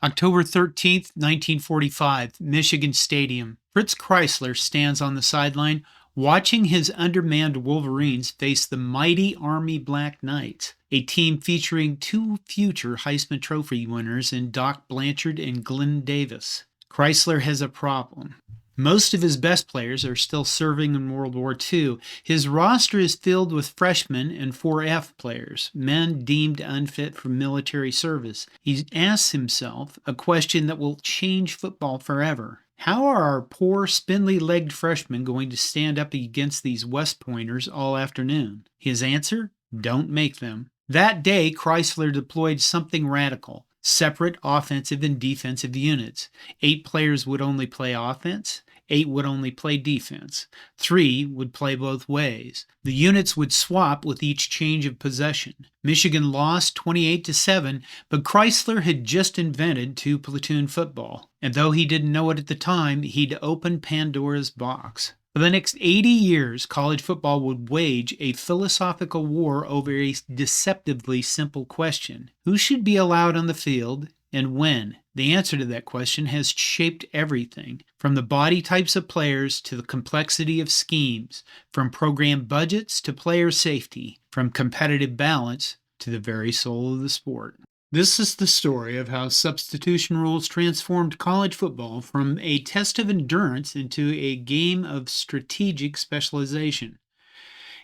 October 13th, 1945, Michigan Stadium. Fritz Crisler stands on the sideline watching his undermanned Wolverines face the mighty Army Black Knights, a team featuring two future Heisman Trophy winners in Doc Blanchard and Glenn Davis. Crisler has a problem. Most of his best players are still serving in World War II. His roster is filled with freshmen and 4F players, men deemed unfit for military service. He asks himself a question that will change football forever. How are our poor, spindly-legged freshmen going to stand up against these West Pointers all afternoon? His answer? Don't make them. That day, Crisler deployed something radical. Separate offensive and defensive units. 8 players would only play offense. 8 would only play defense. 3 would play both ways. The units would swap with each change of possession. Michigan lost 28-7, but Crisler had just invented two-platoon football. And though he didn't know it at the time, he'd opened Pandora's box. For the next 80 years, college football would wage a philosophical war over a deceptively simple question. Who should be allowed on the field and when? The answer to that question has shaped everything, from the body types of players to the complexity of schemes, from program budgets to player safety, from competitive balance to the very soul of the sport. This is the story of how substitution rules transformed college football from a test of endurance into a game of strategic specialization.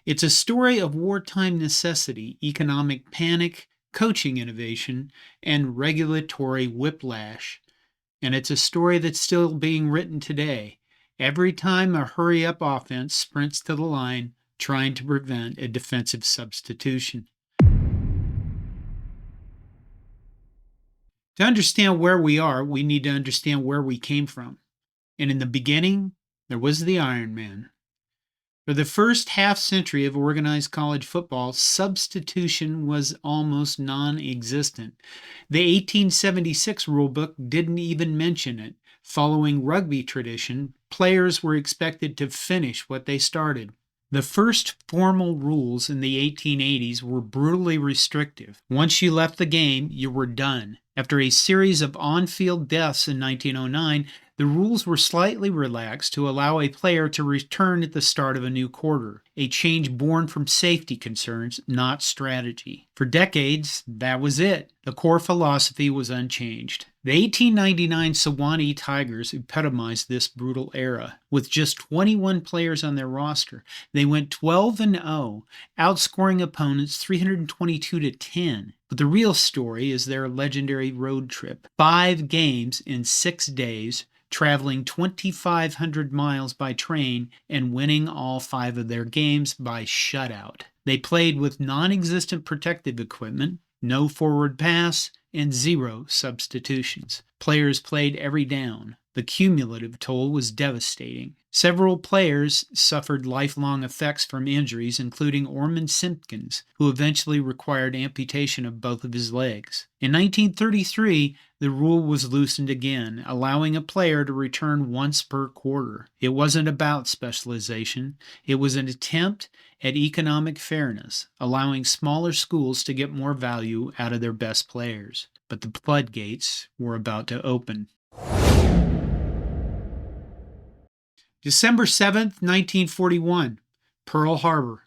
It's a story of wartime necessity, economic panic, coaching innovation, and regulatory whiplash. And it's a story that's still being written today. Every time a hurry-up offense sprints to the line, trying to prevent a defensive substitution. To understand where we are, we need to understand where we came from. And in the beginning, there was the Iron Man. For the first half century of organized college football, substitution was almost non-existent. The 1876 rulebook didn't even mention it. Following rugby tradition, players were expected to finish what they started. The first formal rules in the 1880s were brutally restrictive. Once you left the game, you were done. After a series of on-field deaths in 1909, the rules were slightly relaxed to allow a player to return at the start of a new quarter, a change born from safety concerns, not strategy. For decades, that was it. The core philosophy was unchanged. The 1899 Sewanee Tigers epitomized this brutal era. With just 21 players on their roster, they went 12-0, outscoring opponents 322-10. But the real story is their legendary road trip. 5 games in 6 days, traveling 2,500 miles by train and winning all 5 of their games by shutout. They played with non-existent protective equipment, no forward pass, and 0 substitutions. Players played every down. The cumulative toll was devastating. Several players suffered lifelong effects from injuries, including Ormond Simpkins, who eventually required amputation of both of his legs. In 1933, the rule was loosened again, allowing a player to return once per quarter. It wasn't about specialization. It was an attempt at economic fairness, allowing smaller schools to get more value out of their best players. But the floodgates were about to open. December 7th, 1941, Pearl Harbor.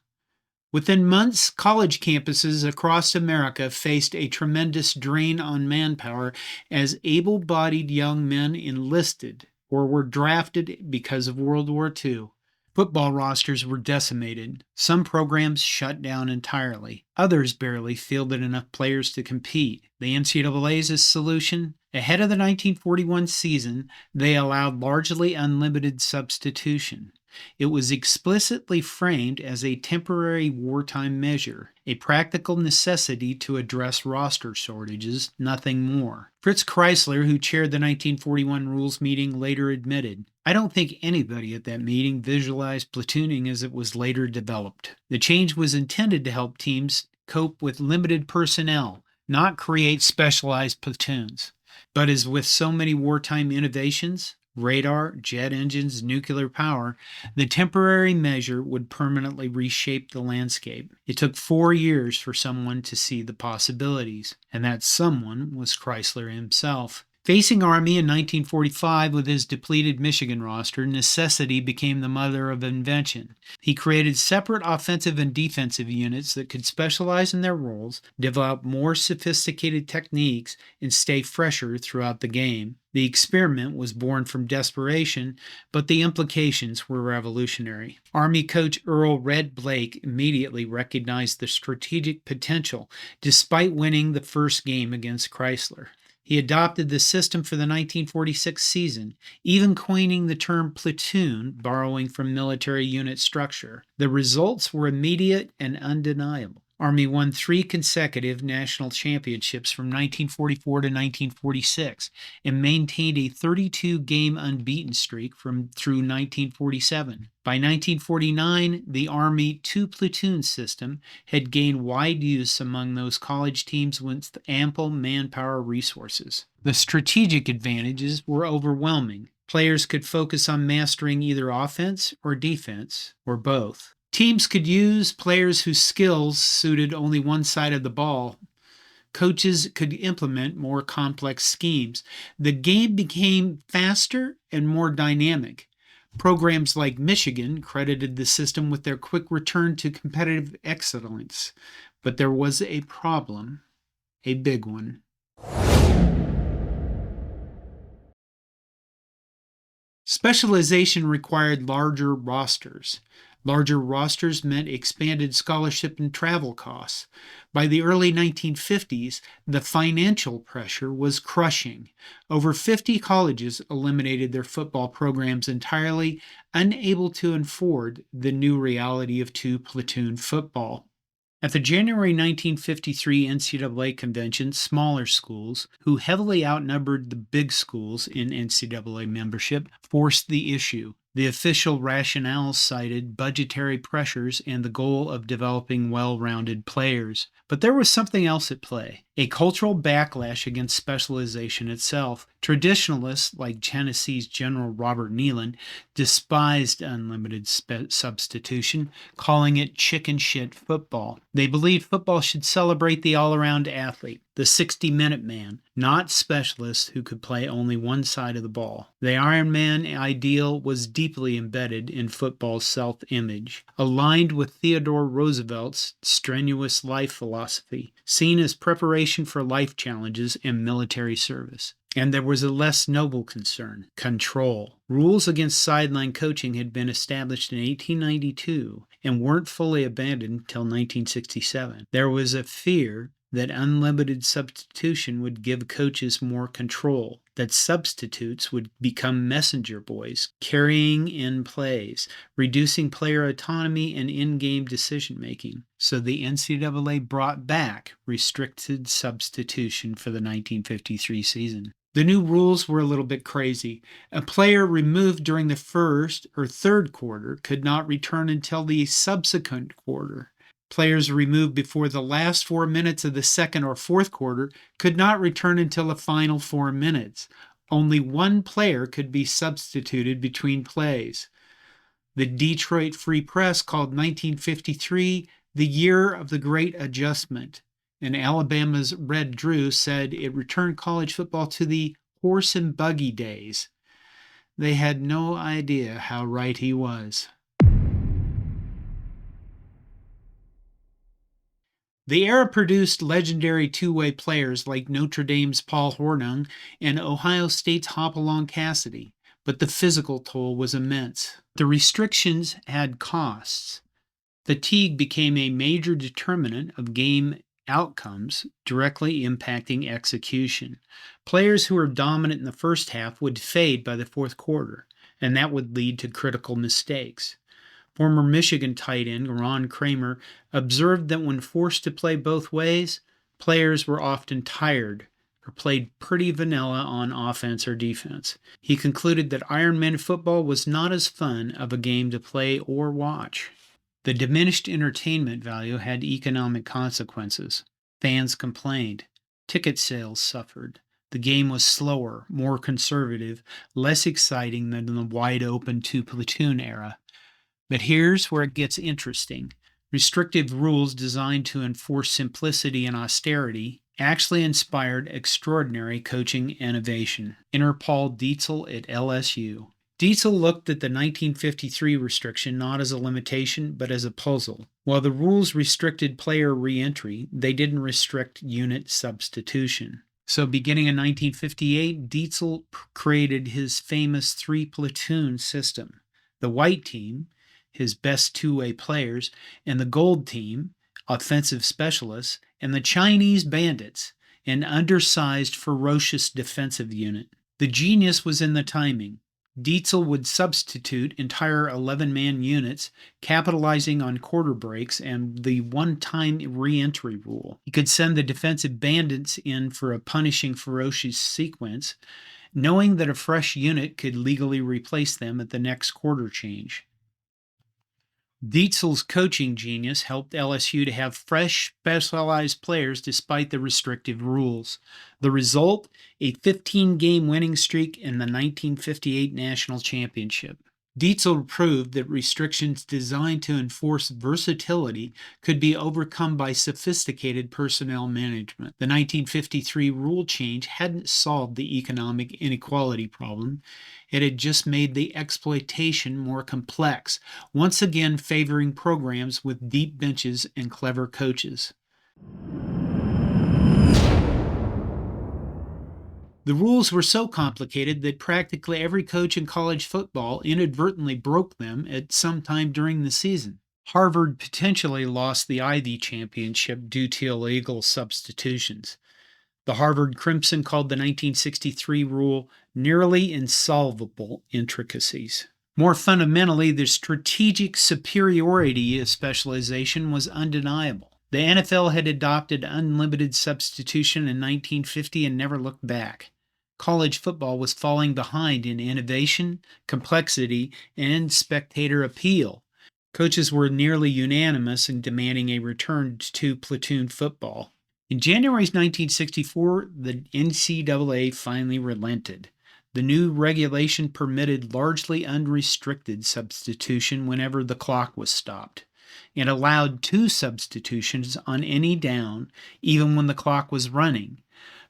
Within months, college campuses across America faced a tremendous drain on manpower as able-bodied young men enlisted or were drafted because of World War II. Football rosters were decimated. Some programs shut down entirely. Others barely fielded enough players to compete. The NCAA's solution? Ahead of the 1941 season, they allowed largely unlimited substitution. It was explicitly framed as a temporary wartime measure, a practical necessity to address roster shortages, nothing more. Fritz Crisler, who chaired the 1941 rules meeting, later admitted, "I don't think anybody at that meeting visualized platooning as it was later developed. The change was intended to help teams cope with limited personnel, not create specialized platoons. But as with so many wartime innovations, radar, jet engines, nuclear power, the temporary measure would permanently reshape the landscape. It took 4 years for someone to see the possibilities, and that someone was Crisler himself. Facing Army in 1945 with his depleted Michigan roster, necessity became the mother of invention. He created separate offensive and defensive units that could specialize in their roles, develop more sophisticated techniques, and stay fresher throughout the game. The experiment was born from desperation, but the implications were revolutionary. Army coach Earl Red Blake immediately recognized the strategic potential, despite winning the first game against Crisler. He adopted the system for the 1946 season, even coining the term platoon, borrowing from military unit structure. The results were immediate and undeniable. Army won 3 consecutive national championships from 1944 to 1946 and maintained a 32-game unbeaten streak through 1947. By 1949, the Army two-platoon system had gained wide use among those college teams with ample manpower resources. The strategic advantages were overwhelming. Players could focus on mastering either offense or defense, or both. Teams could use players whose skills suited only one side of the ball. Coaches could implement more complex schemes. The game became faster and more dynamic. Programs like Michigan credited the system with their quick return to competitive excellence. But there was a problem, a big one. Specialization required larger rosters. Larger rosters meant expanded scholarship and travel costs. By the early 1950s, the financial pressure was crushing. Over 50 colleges eliminated their football programs entirely, unable to afford the new reality of two-platoon football. At the January 1953 NCAA convention, smaller schools, who heavily outnumbered the big schools in NCAA membership, forced the issue. The official rationale cited budgetary pressures and the goal of developing well-rounded players. But there was something else at play, a cultural backlash against specialization itself. Traditionalists like Tennessee's General Robert Neyland despised unlimited substitution, calling it chicken shit football. They believed football should celebrate the all-around athlete, the 60-minute man, not specialists who could play only one side of the ball. The Iron Man ideal was deeply embedded in football's self-image, aligned with Theodore Roosevelt's strenuous life philosophy, seen as preparation for life challenges and military service. And there was a less noble concern, control. Rules against sideline coaching had been established in 1892 and weren't fully abandoned until 1967. There was a fear that unlimited substitution would give coaches more control, that substitutes would become messenger boys, carrying in plays, reducing player autonomy and in-game decision-making. So the NCAA brought back restricted substitution for the 1953 season. The new rules were a little bit crazy. A player removed during the first or third quarter could not return until the subsequent quarter. Players removed before the last 4 minutes of the second or fourth quarter could not return until the final 4 minutes. Only one player could be substituted between plays. The Detroit Free Press called 1953 the year of the Great Adjustment, and Alabama's Red Drew said it returned college football to the horse and buggy days. They had no idea how right he was. The era produced legendary two-way players like Notre Dame's Paul Hornung and Ohio State's Hopalong Cassidy, but the physical toll was immense. The restrictions had costs. Fatigue became a major determinant of game outcomes, directly impacting execution. Players who were dominant in the first half would fade by the fourth quarter, and that would lead to critical mistakes. Former Michigan tight end Ron Kramer observed that when forced to play both ways, players were often tired or played pretty vanilla on offense or defense. He concluded that Ironman football was not as fun of a game to play or watch. The diminished entertainment value had economic consequences. Fans complained. Ticket sales suffered. The game was slower, more conservative, less exciting than the wide-open two-platoon era. But here's where it gets interesting. Restrictive rules designed to enforce simplicity and austerity actually inspired extraordinary coaching innovation. Enter Paul Dietzel at LSU. Dietzel looked at the 1953 restriction not as a limitation, but as a puzzle. While the rules restricted player re-entry, they didn't restrict unit substitution. So beginning in 1958, Dietzel created his famous three-platoon system. The white team, his best two-way players, and the gold team, offensive specialists, and the Chinese bandits, an undersized, ferocious defensive unit. The genius was in the timing. Dietzel would substitute entire 11-man units, capitalizing on quarter breaks and the one-time re-entry rule. He could send the defensive bandits in for a punishing, ferocious sequence, knowing that a fresh unit could legally replace them at the next quarter change. Dietzel's coaching genius helped LSU to have fresh, specialized players despite the restrictive rules. The result, a 15-game winning streak in the 1958 National Championship. Dietzel proved that restrictions designed to enforce versatility could be overcome by sophisticated personnel management. The 1953 rule change hadn't solved the economic inequality problem. It had just made the exploitation more complex, once again favoring programs with deep benches and clever coaches. The rules were so complicated that practically every coach in college football inadvertently broke them at some time during the season. Harvard potentially lost the Ivy championship due to illegal substitutions. The Harvard Crimson called the 1963 rule nearly insolvable intricacies. More fundamentally, the strategic superiority of specialization was undeniable. The NFL had adopted unlimited substitution in 1950 and never looked back. College football was falling behind in innovation, complexity, and spectator appeal. Coaches were nearly unanimous in demanding a return to two-platoon football. In January 1964, the NCAA finally relented. The new regulation permitted largely unrestricted substitution whenever the clock was stopped. It allowed two substitutions on any down, even when the clock was running.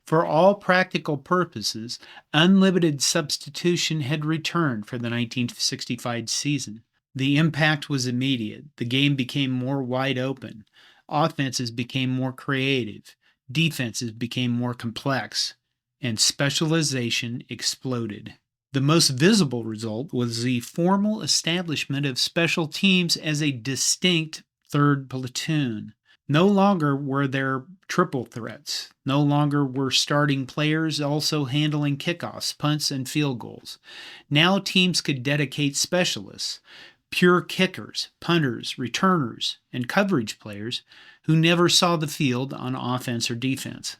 For all practical purposes, unlimited substitution had returned for the 1965 season. The impact was immediate. The game became more wide open. Offenses became more creative. Defenses became more complex. And specialization exploded. The most visible result was the formal establishment of special teams as a distinct third platoon. No longer were there triple threats. No longer were starting players also handling kickoffs, punts, and field goals. Now teams could dedicate specialists, pure kickers, punters, returners, and coverage players who never saw the field on offense or defense.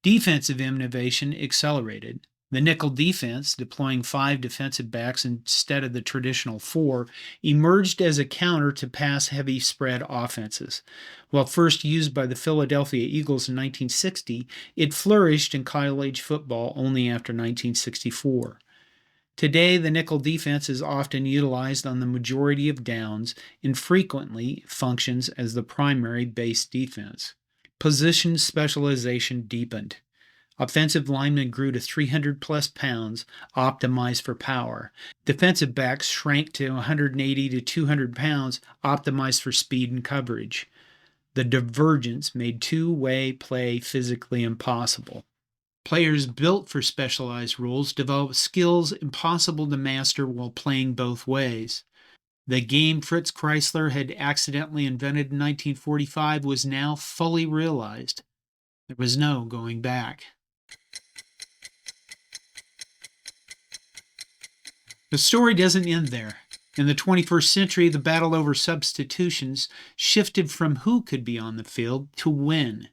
Defensive innovation accelerated. The nickel defense, deploying 5 defensive backs instead of the traditional 4, emerged as a counter to pass-heavy spread offenses. While first used by the Philadelphia Eagles in 1960, it flourished in college football only after 1964. Today, the nickel defense is often utilized on the majority of downs and frequently functions as the primary base defense. Position specialization deepened. Offensive linemen grew to 300-plus pounds, optimized for power. Defensive backs shrank to 180 to 200 pounds, optimized for speed and coverage. The divergence made two-way play physically impossible. Players built for specialized roles developed skills impossible to master while playing both ways. The game Fritz Crisler had accidentally invented in 1945 was now fully realized. There was no going back. The story doesn't end there. In the 21st century, the battle over substitutions shifted from who could be on the field to when.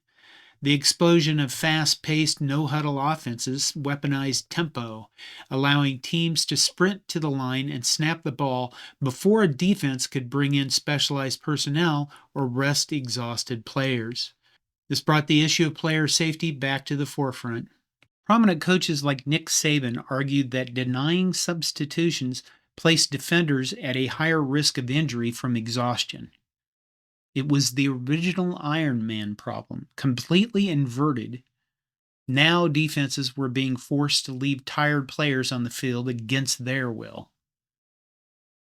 The explosion of fast-paced, no-huddle offenses weaponized tempo, allowing teams to sprint to the line and snap the ball before a defense could bring in specialized personnel or rest exhausted players. This brought the issue of player safety back to the forefront. Prominent coaches like Nick Saban argued that denying substitutions placed defenders at a higher risk of injury from exhaustion. It was the original Iron Man problem, completely inverted Now defenses were being forced to leave tired players on the field against their will.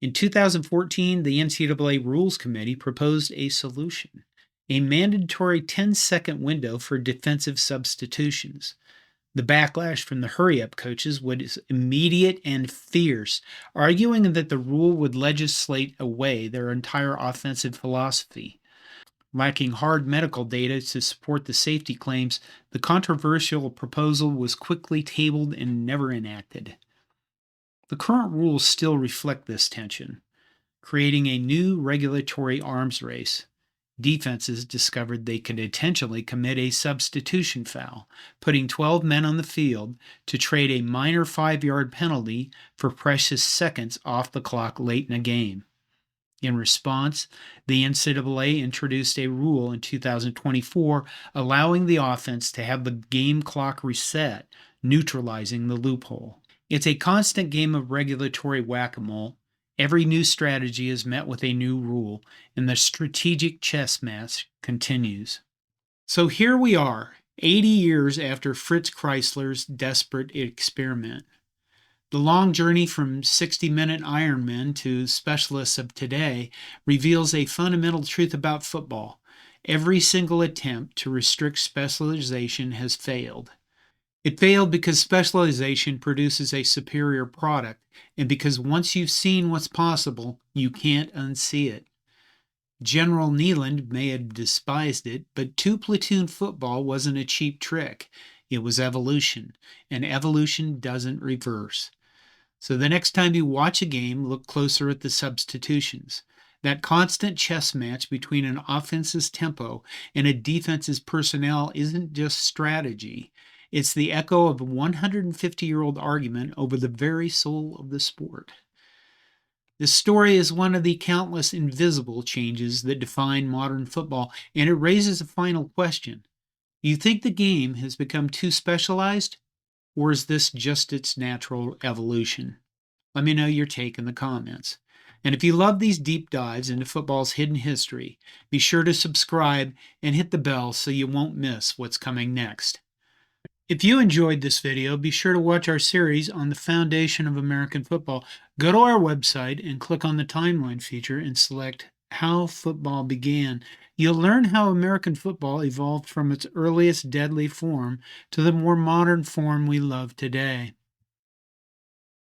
In 2014, the NCAA Rules Committee proposed a solution: a mandatory 10-second window for defensive substitutions. The backlash from the hurry up coaches was immediate and fierce, arguing that the rule would legislate away their entire offensive philosophy. Lacking hard medical data to support the safety claims, the controversial proposal was quickly tabled and never enacted. The current rules still reflect this tension, creating a new regulatory arms race. Defenses discovered they could intentionally commit a substitution foul, putting 12 men on the field to trade a minor 5-yard penalty for precious seconds off the clock late in a game. In response, the NCAA introduced a rule in 2024 allowing the offense to have the game clock reset, neutralizing the loophole. It's a constant game of regulatory whack-a-mole. Every new strategy is met with a new rule, and the strategic chess match continues. So here we are, 80 years after Fritz Crisler's desperate experiment. The long journey from 60-minute Ironmen to specialists of today reveals a fundamental truth about football. Every single attempt to restrict specialization has failed. It failed because specialization produces a superior product, and because once you've seen what's possible, you can't unsee it. General Neyland may have despised it, but two-platoon football wasn't a cheap trick. It was evolution, and evolution doesn't reverse. So the next time you watch a game, look closer at the substitutions. That constant chess match between an offense's tempo and a defense's personnel isn't just strategy. It's the echo of a 150-year-old argument over the very soul of the sport. This story is one of the countless invisible changes that define modern football, and it raises a final question. Do you think the game has become too specialized, or is this just its natural evolution? Let me know your take in the comments. And if you love these deep dives into football's hidden history, be sure to subscribe and hit the bell so you won't miss what's coming next. If you enjoyed this video, be sure to watch our series on the foundation of American football. Go to our website and click on the timeline feature and select How Football Began. You'll learn how American football evolved from its earliest deadly form to the more modern form we love today.